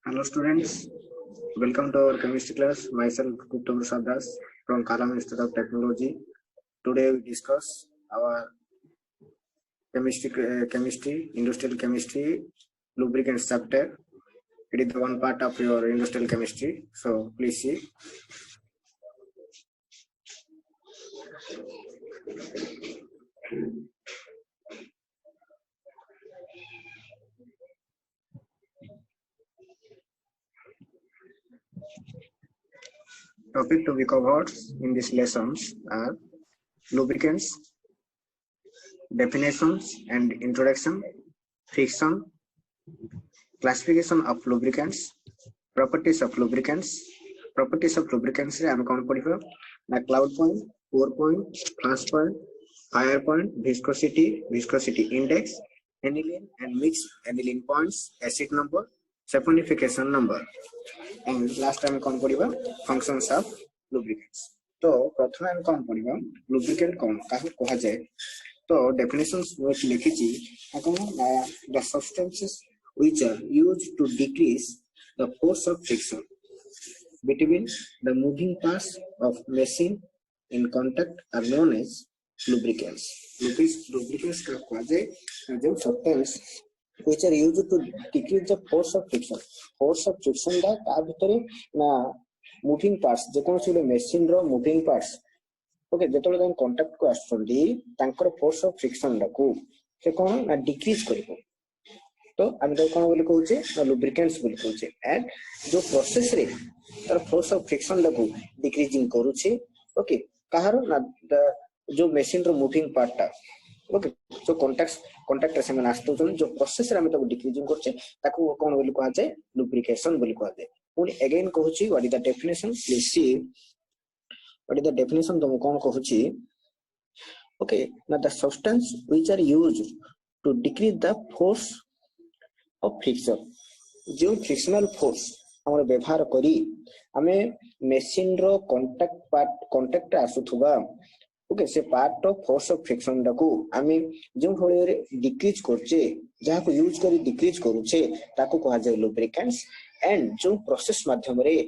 Hello students, welcome to our chemistry class. Myself Gupta Prasad Das from Kalam Institute of Technology. Today we discuss our chemistry, industrial chemistry, lubricants chapter. It is the one part of your industrial chemistry. So please see. Topic to be covered in these lessons are lubricants, definitions and introduction, friction, classification of lubricants, properties of lubricants. Properties of lubricants रे हम कौन पढ़िबा ना cloud point, pour point, flash point, fire point, viscosity index, aniline and mixed aniline points, acid number, saponification number, and last time कौन पढ़िबा functions of lubricants. तो प्रथम हम कौन पढ़िबा lubricant कौन काहे कहा जाए. तो definitions which लिखिची the substances which are used to decrease the force of friction between the moving parts of machine in contact are known as lubricants. Lubricants का कहा जाए जो substance which are used to decrease the force of friction. Force of friction दा ता भितरे ना moving parts जे कोन से machine रो moving parts okay जेतले तम कांटेक्ट को आछंदी तांकर फोर्स ऑफ फ्रिक्शन रखू से कोन ना डिक्रीज करिवो. तो हम तो कोन बोली कहू छे ना लुब्रिकेंट्स बोली कहू छे एंड जो प्रोसेस रे तर फोर्स ऑफ फ्रिक्शन रखू डिक्रीजिंग करू छे. ओके कहारो ना जो मशीन रो मूविंग पार्ट ता ओके जो कांटेक्ट से मन आस्तौ जो प्रोसेस रे हम तो डिक्रीजिंग करछे ताकू कोन बोली कहू छे लुब्रिकेशन बोली कहू छे. पुनी अगेन कहू छी what is the definition. Please see what is the definition to kon kohuchi. Okay, now the substance which are used to decrease the force of friction. जो frictional force हमर व्यवहार करी हमें मशीन रो कांटेक्ट आसुथुबा ओके से part of force of friction डाकू हमें जो भले डिक्रीज करछे जहा को यूज करी डिक्रीज करूछे ताको कहा जाय लुब्रिकेंट्स. एंड जो प्रोसेस माध्यम रे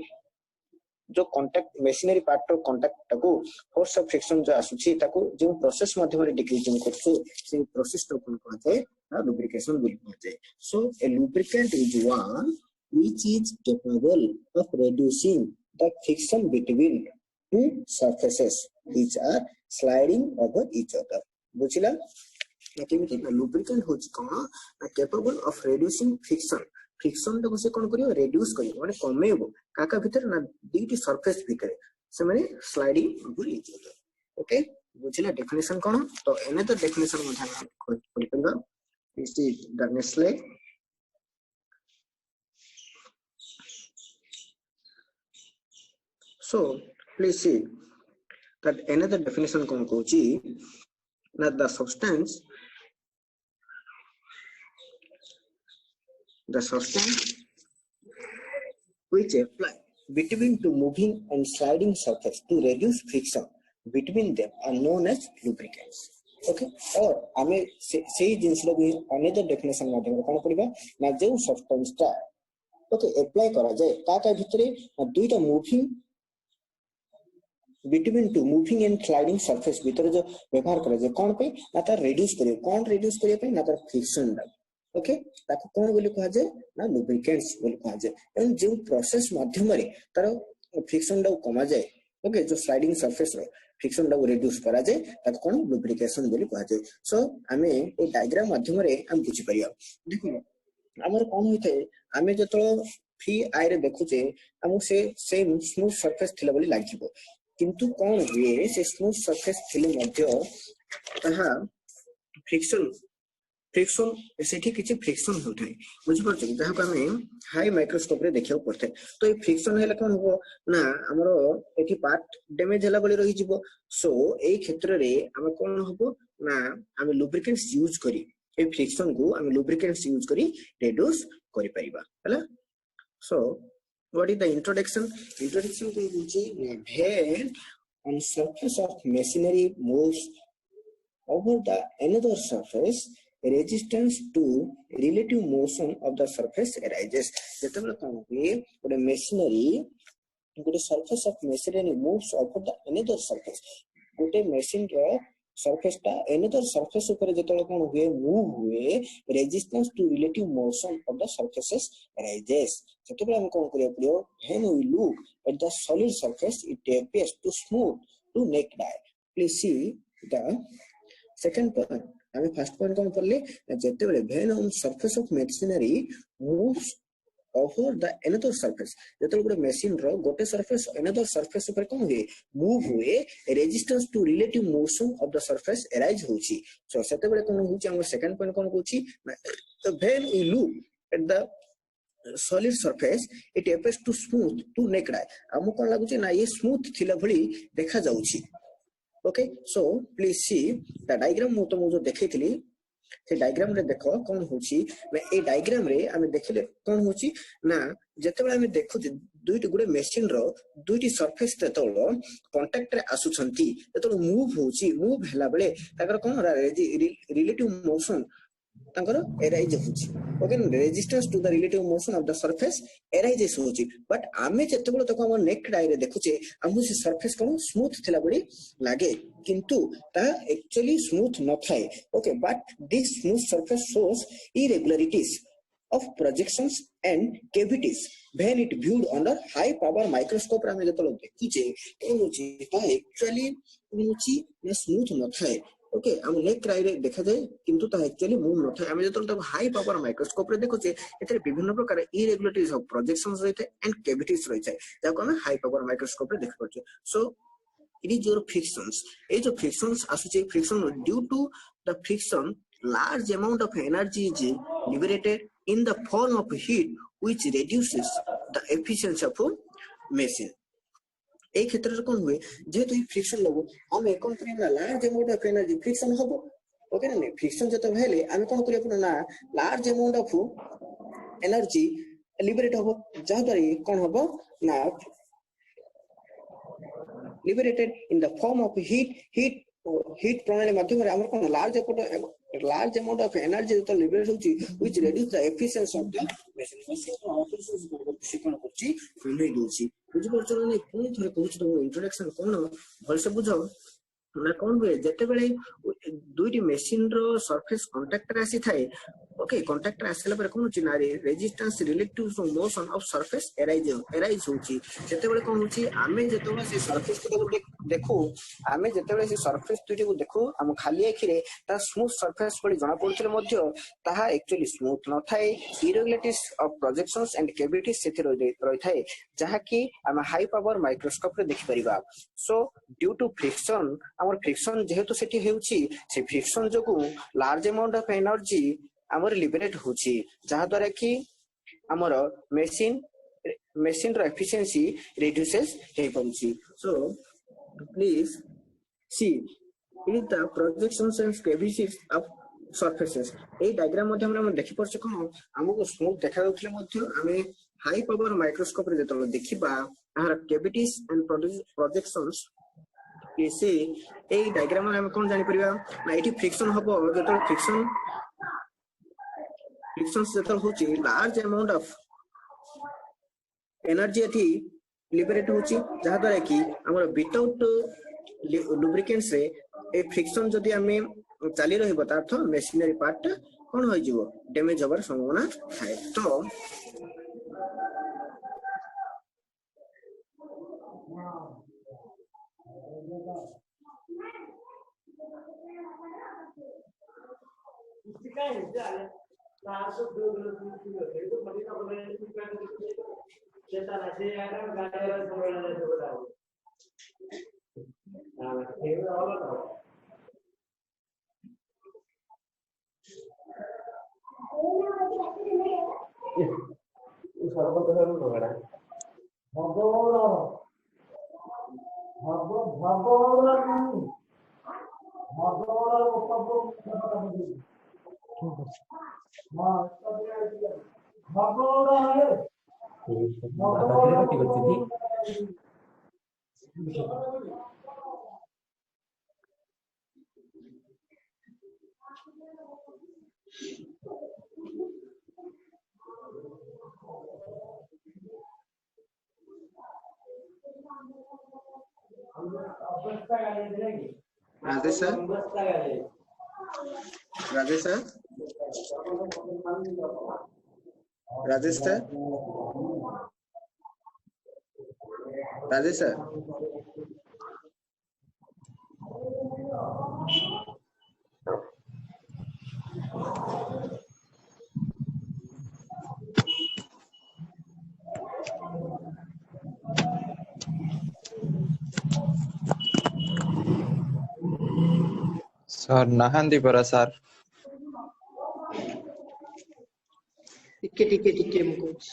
जो contact machinery part of contact को फोर्स ऑफ फ्रिक्शन जो आसुची ताको जो प्रोसेस माध्यम रे डिक्रीजिंग करछो से प्रोसेस तो कोन कहते हैं लुब्रिकेशन बोली कहते हैं. So a lubricant is one which is capable of reducing the friction between two surfaces which are sliding over each other. बुझिला केमिति लुब्रिकेंट होची कोन कैपेबल ऑफ रिड्यूसिंग फ्रिक्शन को से कोन करियो रिड्यूस करियो माने कमेबो काका भीतर ना दीटी सरफेस भीतर से माने sliding over each other. Okay बुझिला डेफिनेशन कोन. तो एने तो डेफिनेशन मथा पढि परबा. This is the next slide. So please see that another definition कोन कहूची ना the substance which apply between two moving and sliding surface to reduce friction between them are known as lubricants. Okay, और हमें सही जिंस लो भी another definition माध्यम रे कोन पड़िबा ना जो सब्सटेंस ता ओके अप्लाई करा जाय का भितरे दुईटा moving between two moving and sliding surface भीतर जो व्यवहार करा जाय कोन पे ना त रिड्यूस करियो कोन रिड्यूस करियो पे ना त फ्रिक्शन दा. ओके ताको कोन बोली कहा जाय ना लुब्रिकेंट्स बोली कहा जाय. एंड जो प्रोसेस माध्यम रे तार फ्रिक्शन दा कमा जाय ओके जो स्लाइडिंग सरफेस रो फ्रिक्शन दा रिड्यूस करा जाय ताको कोन लुब्रिकेशन बोली कहा जाय. सो हमें ए डायग्राम माध्यम रे हम बुझी परिया. देखो हमर कोन होइते हमें जतो फ्री आई रे देखुचे हम से सेम स्मूथ सरफेस थिला बोली लागिबो किंतु कोन हुए से स्मूथ सरफेस थिले मध्य तहा फ्रिक्शन सेठी किछि फ्रिक्शन होथै बुझि परछ जहा को हमें हाई माइक्रोस्कोप रे देखियो पड़थे. तो ए फ्रिक्शन हैला कोन हो ना हमरो एठी पार्ट डैमेज हैला बोली रहि जिवो. सो ए क्षेत्र रे हम कोन होबो ना हम लुब्रिकेंट्स यूज करी ए फ्रिक्शन को हम लुब्रिकेंट्स यूज करी रिड्यूस करि परिबा हैला. सो what is the introduction को बुझी when on surface of machinery moves over the another surface resistance to relative motion of the surface arises जेतेबेले कोन हुए गोटे मेशिनरी गोटे surface of machinery moves over the another surface गोटे machine रो surface टा another surface ऊपर जेतेबेले कोन हुए move हुए resistance to relative motion of the surfaces arises जेतेबेले हम कोन करिया पड़ियो when we look at the solid surface it appears to smooth to naked eye please see the second point आमे first point कोन पड़ले जेतेबेले when on surface of machinery moves over the another surface जेतेबेले गोटे machine रो गोटे surface another surface ऊपर कोन हुए move हुए resistance to relative motion of the surface arise होची so सेतेबेले कोन होची हमर सेकंड पॉइंट कोन होची when we look at the solid surface it appears to smooth to naked eye हमको कोन लागुची ना ये स्मूथ थिला भली देखा जाउची okay so please see the diagram मु तो जो देखैतली से डायग्राम रे देखो कोन होची मैं ए डायग्राम रे हमें देखले कोन होची ना जेतेबेले हमें देखु दुईटी गुडे मशीन रो दुईटी सरफेस तेतोलो कांटेक्ट रे आसुछंती तेतोलो मूव होची मूव हला बेले ताकर कोन रिलेटिव मोशन ताकर एराइज होची okay resistance to the relative motion of the surface arises होची बट आमे जेतेबेले तको हम नेक्ड आई रे देखुचे हमहु से सरफेस कोन स्मूथ थिला बडी लागे किंतु ता एक्चुअली स्मूथ न थाए okay but this smooth surface shows irregularities of projections and cavities when it viewed under high power microscope रा में जेतलो देखुचे कोन होची ता एक्चुअली होची ने स्मूथ न थाए ओके हम नेक राय रे देखा जाए किंतु ता एक्चुअली मूव न थाए हम जेतलो तब हाई पावर माइक्रोस्कोप रे देखुचे एतरे विभिन्न प्रकार irregularities of projections रहिते and cavities रहिते जाको हम हाई पावर माइक्रोस्कोप रे देख परछे सो it is your frictions ए जो frictions आसुचे friction due to the friction large amount of energy is liberated in the form of heat which reduces the efficiency of machine ए क्षेत्र रे कोन हुए जेतु friction लगो हम एकम करिना large amount of energy friction हबो okay ना फ्रिक्शन जतो भेले हम कोन करिया पुना ना large amount of energy liberate हबो जा द्वारा कोन हबो ना liberated in the form of heat प्रणाली माध्यम रे हमर कोन large amount of energy तो लिबरेट होची which reduce the efficiency of the machine efficiency कोन करची फुलै दोची बुझि परछन नै कोन थरे कहूछ तो इंट्रोडक्शन कोन भल से बुझो ना कोन हुए जेते बेले दुईटी मशीन रो सरफेस कांटेक्ट रे आसी थाए ओके कांटेक्ट रे आसला पर कोन चिना resistance relative to motion of surface arise होची जेते बेले कोन होची आमे जेते बेले से सरफेस को देखो आमे जेते बेले से सरफेस दुईटी को देखो हम खाली आखिरे ता स्मूथ सरफेस पड़ी जणा पड़थिले मध्य ताहा एक्चुअली स्मूथ न थाए irregularities of projections and cavities सेति रहि थाए जहा कि हम हाई पावर माइक्रोस्कोप रे देखि परिबा सो ड्यू टू फ्रिक्शन हमर फ्रिक्शन जेहेतु सेठी हेउची से फ्रिक्शन जोगु लार्ज अमाउंट ऑफ एनर्जी हमर लिबरेट होची जहा द्वारा कि हमर मशीन रो एफिशिएंसी रिड्यूसेस हे पड़ची so please see in the projections and cavities of surfaces ए डायग्राम मध्ये हम देखि परछ कोन हमको स्मूथ देखा जाउथले मध्ये हमें हाई पावर माइक्रोस्कोप रे जेतलो देखिबा आर cavities and projections इसे ए डायग्राम में हम कोन जानि परिबा ना एठी फ्रिक्शन हबो जेतलो फ्रिक्शन जेतलो होची लार्ज अमाउंट ऑफ एनर्जी एठी लिबरेट होची जहा द्वारा कि हमर विदाउट लुब्रिकेंट्स रे ए फ्रिक्शन जदी हमें चाली रहिबो त अर्थ मशीनरी पार्ट कोन होई जिवो डैमेज होबार संभावना थाए तो Rajesh sir, Rajesh sir, Rajesh sir, Rajesh sir. Sir, nahanti para sir. ଟିକେ ମୁଁ କହୁଛି।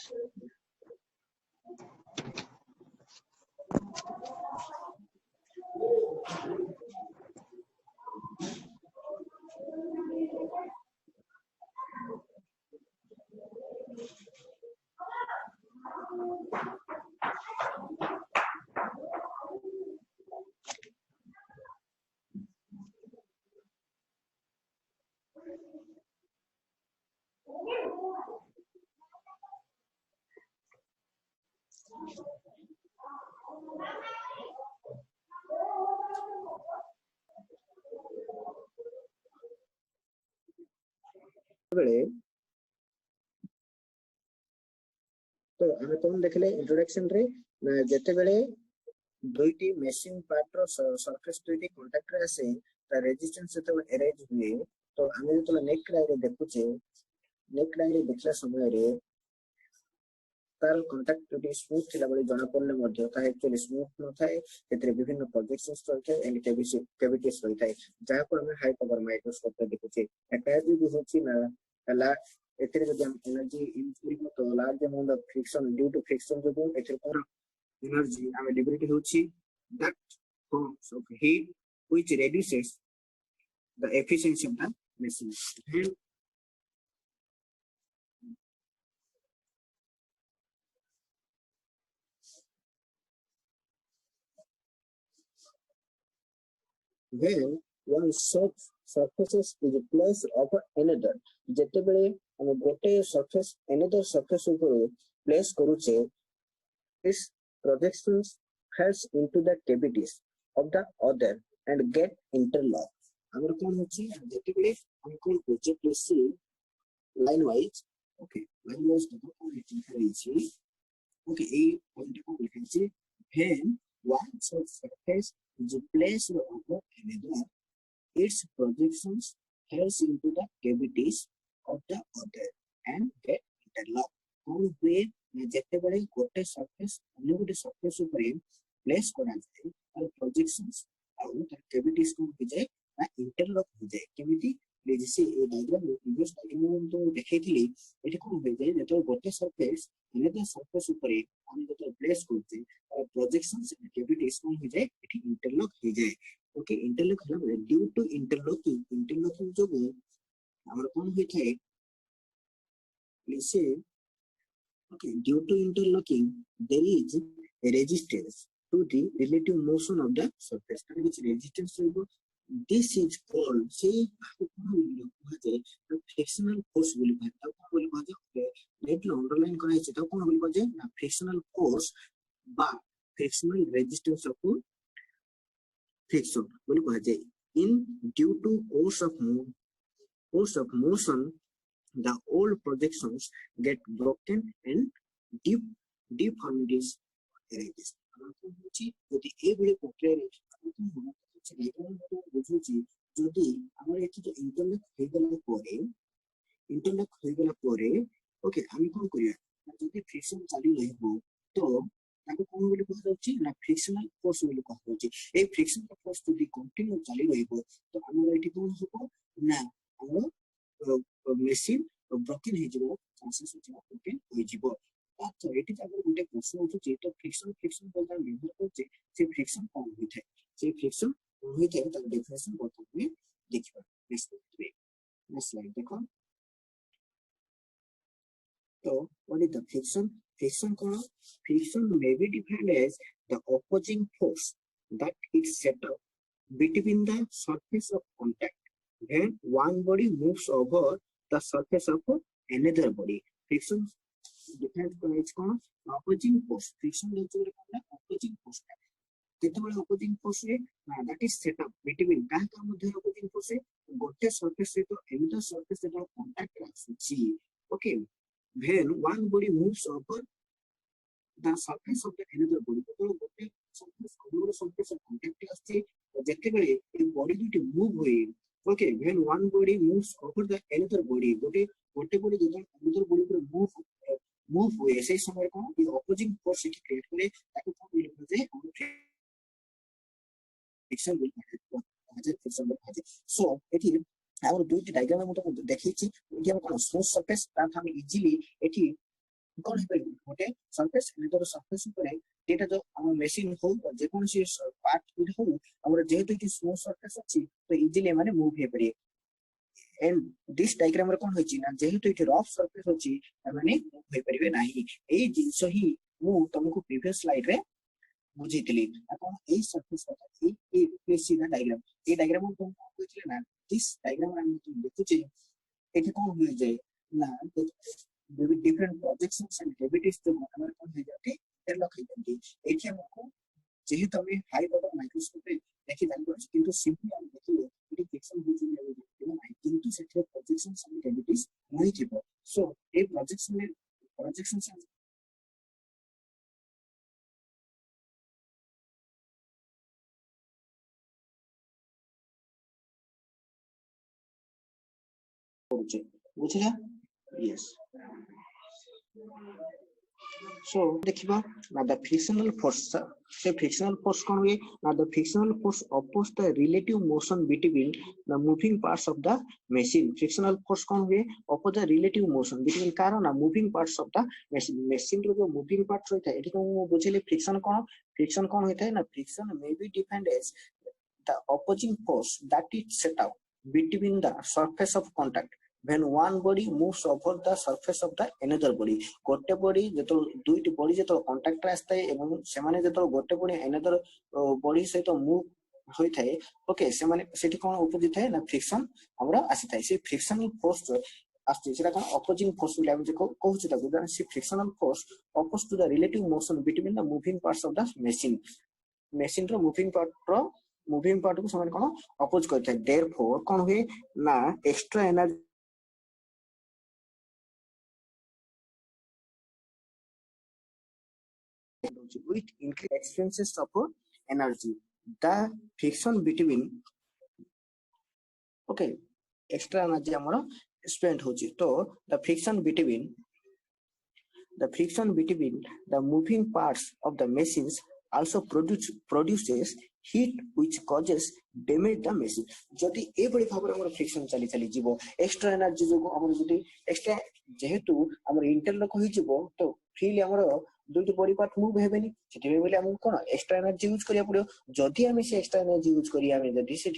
बेले तो आमे कोन देखले इंट्रोडक्शन रे ना जते बेले दुईटी मेशिंग पार्ट रो सरफेस दुईटी कांटेक्ट रे आसे ता रेजिस्टेंस जते एराइज हुए तो आमे जते नेक लाइन रे देखुचे नेक लाइन रे देखला समय रे तार कांटेक्ट जो स्मूथ थिला बले जणा पड़ले मध्ये ता एक्चुअली स्मूथ न थाए एतरे विभिन्न प्रोजेक्शंस रहिଥାଏ एंड कैविटीज रहिଥାଏ जहा को हमें हाई पावर माइक्रोस्कोप रे देखुचे एटा भी होची ना हला एतरे जदि हम एनर्जी इनपुट तो large amount of friction due to friction जो एतरे कोन एनर्जी हमें लिबरेट होची that forms of heat which reduces the efficiency of the machine. When one surfaces is placed over another, जेतेबेले हम गोटे surface another surface ऊपर place करूचे, this projections falls into the cavities of the other and get interlocked. अगर कौन होची जेतेबेले हम कोन प्रोजेक्ट लेसी line wise, okay, line wise तो कौन लिखी okay, ए पॉइंट को लिखी when one surface is placed over another, its projections falls into the cavities of the other and get interlocked. कौन हुए जेते बड़े गोटे सरफेस अन्य गोटे सरफेस ऊपर प्लेस करा जाए और प्रोजेक्शंस और तार कैविटीज को हो जाए ना इंटरलॉक हो जाए केमिति जैसे ए डायग्राम प्रीवियस डायग्राम तो देखैथिली एठी कोन हो जाए जेतो गोटे सरफेस अन्य सरफेस ऊपर हम जेतो प्लेस करते और प्रोजेक्शंस एंड कैविटीज को हो जाए एठी इंटरलॉक हो जाए ओके इंटरलॉक हला बले ड्यू टू इंटरलॉकिंग जो हमर कोन होय थाए से okay due to interlocking there is a resistance to the relative motion of the surface and which resistance this is called say frictional force बोली भाई तब बोली भाई नेट अंडरलाइन करा है तब कोन बोली भाई ना frictional force बा frictional resistance of friction बोली भाई in due to force of motion the old projections get broken and deformities arises. যদি এইভাবে প্রক্রিয়ারে বুঝুছি যদি আমার এটি যে ইন্টারলক হয়ে গেল পরে ওকে আমি কোন করিয়া যদি ফ্রিকশন চালু রহিব তো তাকে কোন বলি কোয়া যাচ্ছে না ফ্রিকশনাল ফোর্স বলি কোয়া যাচ্ছে এই ফ্রিকশনাল ফোর্স যদি কন্টিনিউ চালু রহিব তো আমার এটি কোন হব না আমার মেশিন ব্রোকেন হয়ে যাব চান্সেস আছে ব্রোকেন হয়ে যাব আচ্ছা এটি আবার গোটে প্রশ্ন উঠুছে তো ফ্রিকশন বলতে আমি ব্যবহার করছি সেই ফ্রিকশন কোন হইଥାଏ সেই ফ্রিকশন কোন হইଥାଏ তার ডেফিনেশন বর্তমানে দেখিবা নেক্সট স্লাইড দেখো তো what is the friction কোন friction may be defined as the opposing force that is set up between the surface of contact when one body moves over the surface of another body. Friction defined as opposing force. Friction is opposing force. केतेबेले opposing force रे that is set up between का मध्ये opposing force रे गोटे surface से तो another surface से contact आछि okay when one body moves over the surface of the another body तो गोटे सरफेस अदर सरफेस कांटेक्ट आछि जेतेबेले ए बॉडी दुटी मूव होई okay when one body moves over the another body गोटे body जो another body पर move हुए से समय को ये ऑपोजिंग फोर्स की क्रिएट करे ताकि कोन लिखा जाए फ्रिक्शन विल फ्रिक्शन विल सो एठी हमर दुईटी डायग्राम में तो देखिछि एठी हम कोन स्मूथ सरफेस ता हम इजीली एठी कोन हे गोटे सरफेस एनदर सरफेस ऊपर डेटा जो हम मशीन हो जे कोन सी पार्ट हो हमर जेहेतु एठी स्मूथ सरफेस अछि तो इजीली माने मूव हे पड़े एंड दिस डायग्राम रे कोन होछि ना जेहेतु एठी रफ सरफेस अछि माने होई परिबे नाही एई जिंस ही मु तुमको प्रीवियस स्लाइड रे बुझितली अपन एई सरफेस का ए प्लेसी ना डायग्राम ए डायग्राम हम तुमको कहथिले ना दिस डायग्राम हम तुम देखुचे एठी कोन होई जाय ना डिफरेंट प्रोजेक्शंस एंड ग्रेविटीज तो हमर कोन हो जाते तेल लखै जंती एठी हमको जेहेतु हमें हाई पावर माइक्रोस्कोप रे देखि जानि किंतु सिंपली हम देखिले एठी फ्रिक्शन हो जुले किंतु सेठे प्रोजेक्शंस एंड ग्रेविटीज नहीं थिबो सो ए प्रोजेक्शंस पड़ुचे बुझिला यस so देखिबा ना द फ्रिक्शनल फोर्स से फ्रिक्शनल फोर्स कोन हुए ना the frictional force oppose the relative motion between the moving parts of the machine frictional force कोन हुए oppose the relative motion between कारण ना moving parts of the machine रो जो मूविंग पार्ट्स होता है एठी को बुझिले फ्रिक्शन कोन होता है ना friction may be defined as the opposing force that is set up between the surface of contact when one body moves over the surface of the another body गोटे body जेतो दुईटी body जेतो contact आस्ते एवं से माने जेतो गोटे body another body से तो मूव होई थाए ओके से माने सेठी कोन अपोजिट है ना फ्रिक्शन हमरा आसी थाए से फ्रिक्शनल फोर्स आस्ते सेटा कोन अपोजिंग फोर्स ले हम जे कहउछि ताको से frictional force oppose to the relative motion between the moving parts of the machine रो मूविंग पार्ट को समान कोन अपोज करते हैं देयरफॉर कोन हुए ना extra energy with increased expenses of energy the friction between okay extra energy हमरो spend होची तो the friction between the moving parts of the machines also produces heat which causes damage the machine जदि ए बड़ी भाबर हमर friction चली चली जीवो extra energy जो हमर जदि एक्स्ट्रा जेहेतु हमर इंटरलॉक होई जीवो तो फ्रीली हमर दुईटी बॉडी पार्ट मूव हेबेनी सेति बेले हम कोन एक्स्ट्रा एनर्जी यूज करिया पड़ो जदि हम से एक्स्ट्रा एनर्जी यूज करिया हम जदि से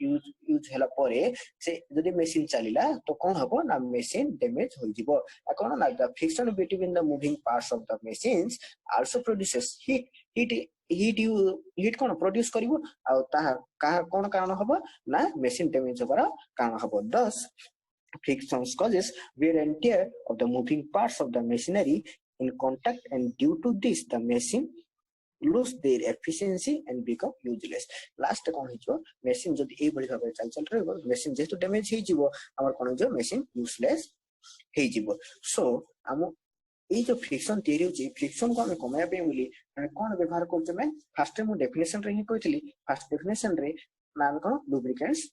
यूज हला परे से जदि मशीन चलिला तो कोन हबो ना मशीन डैमेज होई जीवो कोन ना the friction between the moving parts of the machines also produces heat कोन प्रोड्यूस करिवो आ ता कोन कारण हबो ना मशीन डैमेज होबार कारण हबो thus friction causes wear and tear of the moving parts of the machinery in contact and due to this the machine lose their efficiency and become useless last कोन हिजो मशीन जदि ए बड़ी भाबे चल रहबो machine जेतो damage हे जीवो हमर कोन जो machine useless हे जीवो सो हम ए जो फ्रिक्शन थियरी होची फ्रिक्शन को हम कमाया पे बोली कोन व्यवहार करते मैं फर्स्ट टाइम डेफिनेशन रे ही कहतली फर्स्ट डेफिनेशन रे नाम कोन लुब्रिकेंट्स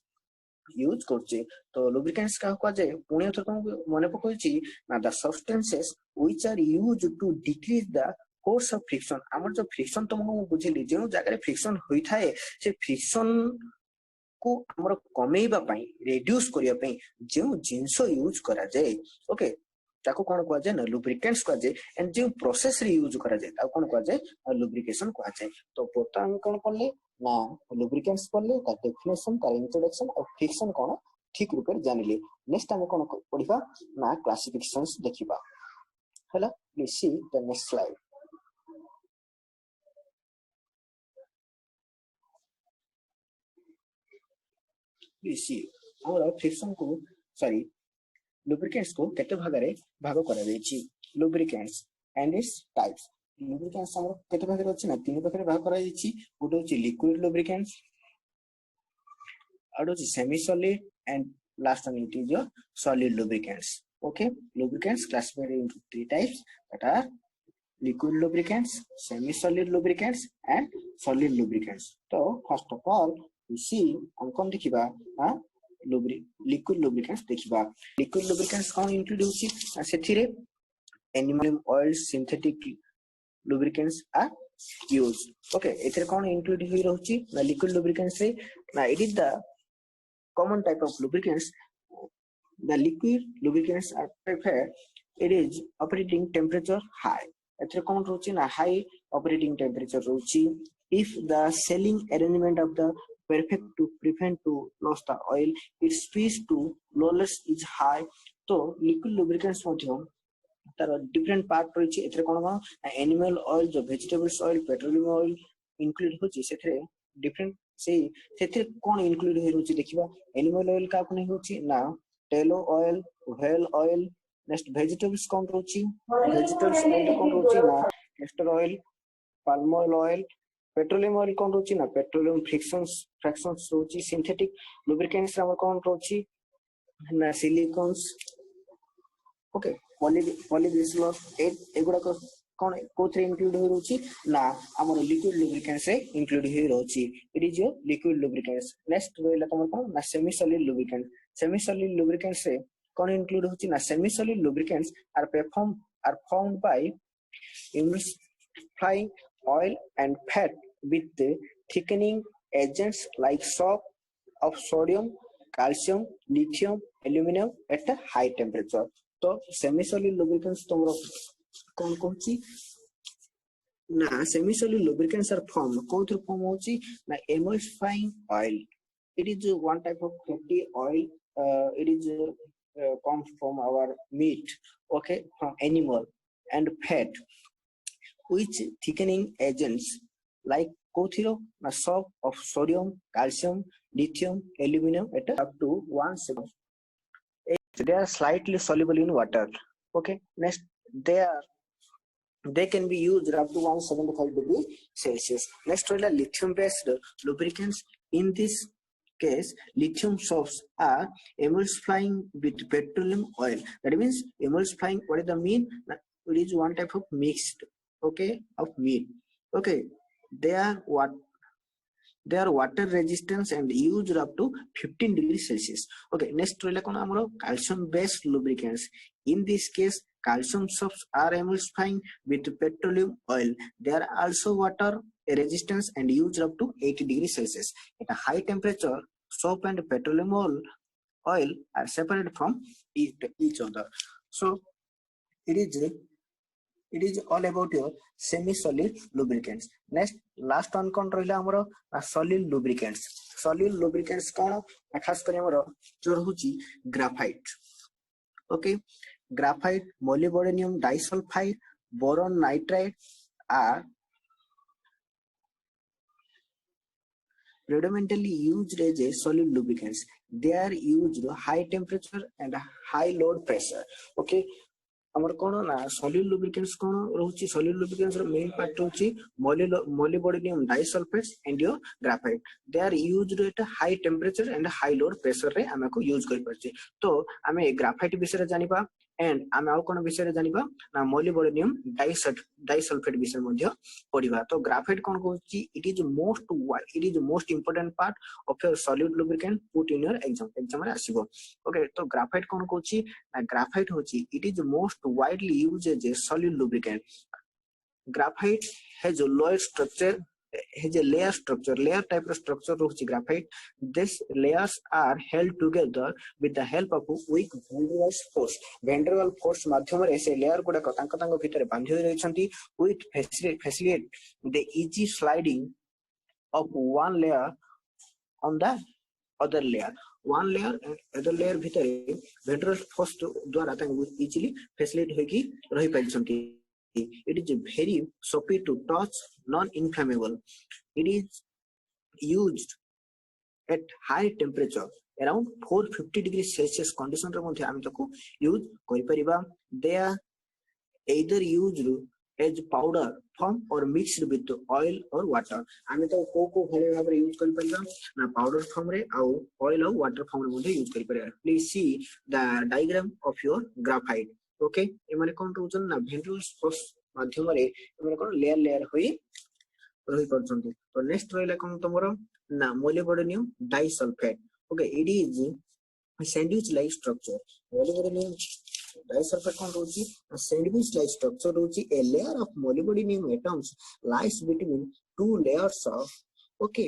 यूज करछे तो लुब्रिकेंट्स का को जाय पुणे तो मने पकइछि ना the substances which are used to decrease the force of friction हमर जो फ्रिक्शन तो हम बुझिली जे जगह फ्रिक्शन होई थाए से फ्रिक्शन को हमर कमेइबा पई रिड्यूस करिया पई जे जिंस यूज करा जाय ओके ताको कोन को जाय ना लुब्रिकेंट्स को जाय एंड जे प्रोसेस रे यूज करा जाय ताको कोन को जाय लुब्रिकेशन को जाय तो पोता हम कोन करले ना लुब्रिकेंट्स पढ़ले का डेफिनेशन का इंट्रोडक्शन और फ्रिक्शन कोन ठीक रूप से जानिले नेक्स्ट हम कोन पढिबा ना क्लासिफिकेशंस देखिबा हला please see the next slide please see और फ्रिक्शन को सॉरी लुब्रिकेंट्स को केते भाग रे भाग करा देछि lubricants and its types lubricants हमर केते प्रकार अछि ना तीन प्रकार भाग करा जायछि गोटे होछि liquid lubricants out of semi-solid and last one it is your solid lubricants. Okay, lubricants classified into three types that are liquid lubricants, semi-solid lubricants, and solid lubricants. So first of all, we see हमकन देखिबा liquid lubricants देखिबा liquid lubricants कौन include होछि सेथिरे animal oils, synthetic lubricants are used. Okay, एथिरे कौन include होई रहउछि ना liquid lubricants रे ना it is the common type of lubricants. The liquid lubricants are preferred. It is operating temperature high. एथिरे कौन रहउछि ना high operating temperature रहउछि. If the sealing arrangement of the perfect to prevent to lose the oil, its speed to lawless is high. तो liquid lubricants मध्य तार different part रहिछि एथिरे कोन animal oil जो vegetables oil petroleum oil include होछि सेथिरे different सेथिरे कोन include होय रहउछि देखिबा animal oil का कोन होछि ना tallow oil whale oil next vegetables कोन रहउछि vegetables oil कोन रहउछि ना castor oil palm oil petroleum oil कोन रहउछि ना petroleum fractions रहउछि synthetic lubricants हमर कोन रहउछि ना silicones. Okay, polyglycerol एगुडा कोन कोथरे इंक्लूड होय रहउछि ना हमर लिक्विड लुब्रिकेंट्स रे इंक्लूड होय रहउछि. It is your liquid lubricants. Next रोइला तमर कोन ना semi solid lubricant. Semi solid lubricants रे कोन इंक्लूड होछि ना semi solid lubricants are formed by emulsifying oil and fat with thickening agents like soap of sodium, calcium, lithium, aluminum at a high temperature. तो semi solid lubricants तमरो कोन कोछि ना semi solid lubricants are form कोथर form होछि ना emulsifying oil. It is one type of fatty oil. It is comes from our meat, okay, from animal, and fat which thickening agents like kothiro na soap of sodium, calcium, lithium, aluminum at up to 1/7. They are slightly soluble in water. Okay, next they can be used up to 175 degrees Celsius. Next is lithium based lubricants. In this case, lithium soaps are emulsifying with petroleum oil. That means emulsifying, what is the mean? It is one type of mixed, okay, of meat. Okay, they are water resistance and used up to 15 degrees Celsius. Okay, next roila kon amaro calcium based lubricants. In this case, calcium soaps are emulsifying with petroleum oil. They are also water resistance and used up to 80 degrees Celsius. At a high temperature, soap and petroleum oil are separated from each other. So it is all about your semi-solid lubricants. Next, last one kon rahila amaro solid lubricants. Solid lubricants kono खास करी amaro जो रहउची graphite. Okay, graphite, molybdenum disulfide, boron nitride are predominantly used as a solid lubricants. They are used high temperature and high load pressure. Okay, हमर कोन ना solid lubricants कोन रहउची solid lubricants रो main part रहउची molybdenum disulfides and your graphite. They are used at a high temperature and high load pressure रे हमको use करि परछि. तो हमें ग्राफाइट विषय रे जानिबा एंड आमे आउ कोन विषय रे जानिबा ना molybdenum disulfide विषय मध्ये पढिबा. तो ग्राफाइट कोन कहउची it is most important part of your solid lubricant put in your exam रे आसीबो. Okay, तो ग्राफाइट कोन कहउची ना ग्राफाइट होची it is most widely used as a solid lubricant. Graphite has a layer type of structure rohuchi graphite. These layers are held together with the help of weak van der Waals force माध्यमरे से layer गुडा तांको भितरे बांधि होई रहिसंती with facilitate the easy sliding of one layer on the other layer. One layer and other layer भितरे van der Waals force द्वारा तांको easily facilitate होई कि रहि पाइसंती. It is very soapy to touch, non-inflammable. It is used at high temperature, around 450 degrees Celsius condition रे मध्ये आम ताको यूज करि परिबा. They are either used as powder form or mixed with oil or water आमे तो को भले भाबरे use करि परिबा ना पाउडर फॉर्म रे आउ ऑयल और वाटर फॉर्म रे मध्ये यूज करि परिबा please see the diagram of your graphite okay ए माने कोन रहउछन ना वेंट्रुल्स फोर्स माध्यम रे ए माने कोन लेयर लेयर होई रही परछंती तो नेक्स्ट रहला कोन तमरो ना molybdenum disulphide okay it is sandwich like structure molybdenum disulphide कोन रहउची सैंडविच लाइक स्ट्रक्चर रहउची a layer of molybdenum atoms lies between two layers of okay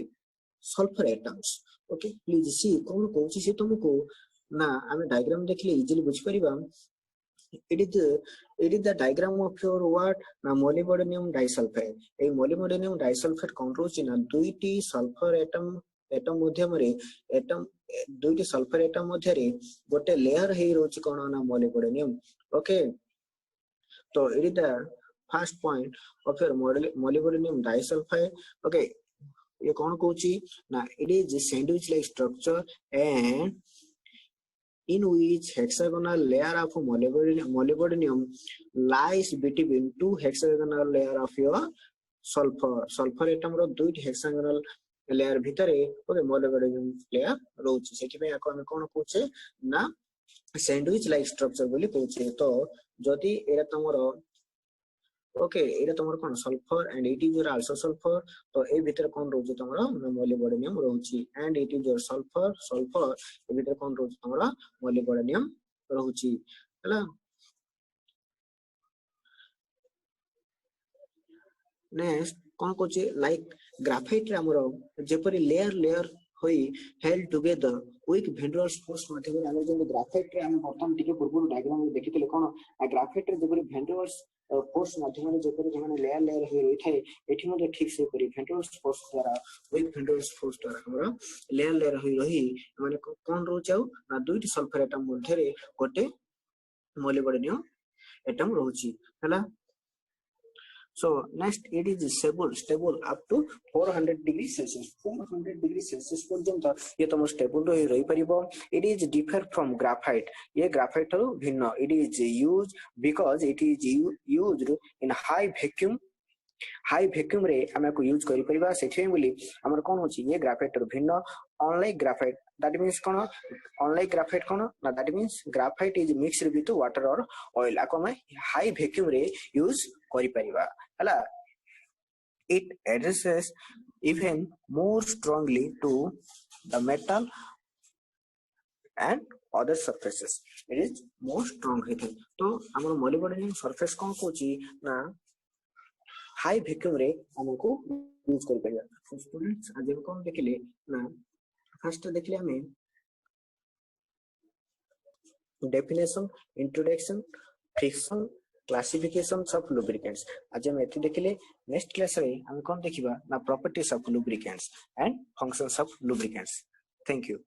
sulfur atoms okay please see कोन कहउची से तुमको ना आमे डायग्राम देखले इजीली बुझ परिबा it is the diagram of your what na molybdenum disulfide ei molybdenum disulfide कोन रहउची ना दुईटी sulphur atom मध्यम रे atom दुईटी sulphur atom मध्य रे गोटे लेयर हे रहउची कोन ना मोलिब्डेनम ओके तो it is the first point of your molybdenum disulphide okay ये कोन कहउची ना it is sandwich like structure and in which hexagonal layer of molybdenum lies between two hexagonal layer of your sulfur atom रो दुईटी hexagonal layer भितरे okay molybdenum layer रहउची सेठी पे आको हम कोन कहउचे ना सैंडविच लाइक स्ट्रक्चर बोली कहउचे तो जदी एरा तमरो ओके एरा तमरो कोन sulphur and it is also sulphur तो ए भितर कोन रहउची तमरो मोलिब्डेनम रहउची and it is your sulphur ए भितर कोन रहउची तमरो मोलिब्डेनम रहउची हला नेक्स्ट कोन कहउची लाइक ग्राफाइट रे हमरो जेपरि लेयर लेयर होई held together with van der Waals force माध्यम रे हम जे ग्राफाइट रे हम बर्तन टिके पूर्व डायग्राम में देखितले कोन आ ग्राफाइट रे जेपरि भेंड्रोल्स फोर्स माध्यम रे जेपरि जने लेयर लेयर होई रही थाए एठी मध्ये ठीक से परि भेंड्रोल्स फोर्स द्वारा विथ भेंड्रोल्स फोर्स द्वारा हमरो लेयर लेयर होई रही माने कोन रहउ चाउ ना दुईटी सल्फर एटम मध्ये रे गोटे मोलिब्डेनम एटम रहउची हला So next it is stable up to 400 degrees Celsius 400 degrees Celsius पर्यंत ये तम स्टेबल रही परिबो it is differ from graphite ये graphite रो भिन्न it is used because it is used in high vacuum रे हमें को यूज करि परिबा सेठी बोली हमर कोन होची ये ग्राफाइट रो भिन्न unlike graphite that means cone unlike graphite कोन ना that means graphite is mixed with water or oil आको में high vacuum रे यूज करि परिबा हला it addresses even more strongly to the metal and other surfaces it is more strong हेते तो हमर molybdenum surface कोन कोची ना हाई वैक्यूम रे हमको यूज कर परिबा स्टूडेंट्स आज हम कोन देखले ना फर्स्ट देखले हमें definition introduction friction classifications of lubricants आज हम एति देखले नेक्स्ट क्लास रे हम कोन देखिबा ना properties of lubricants and functions of lubricants thank you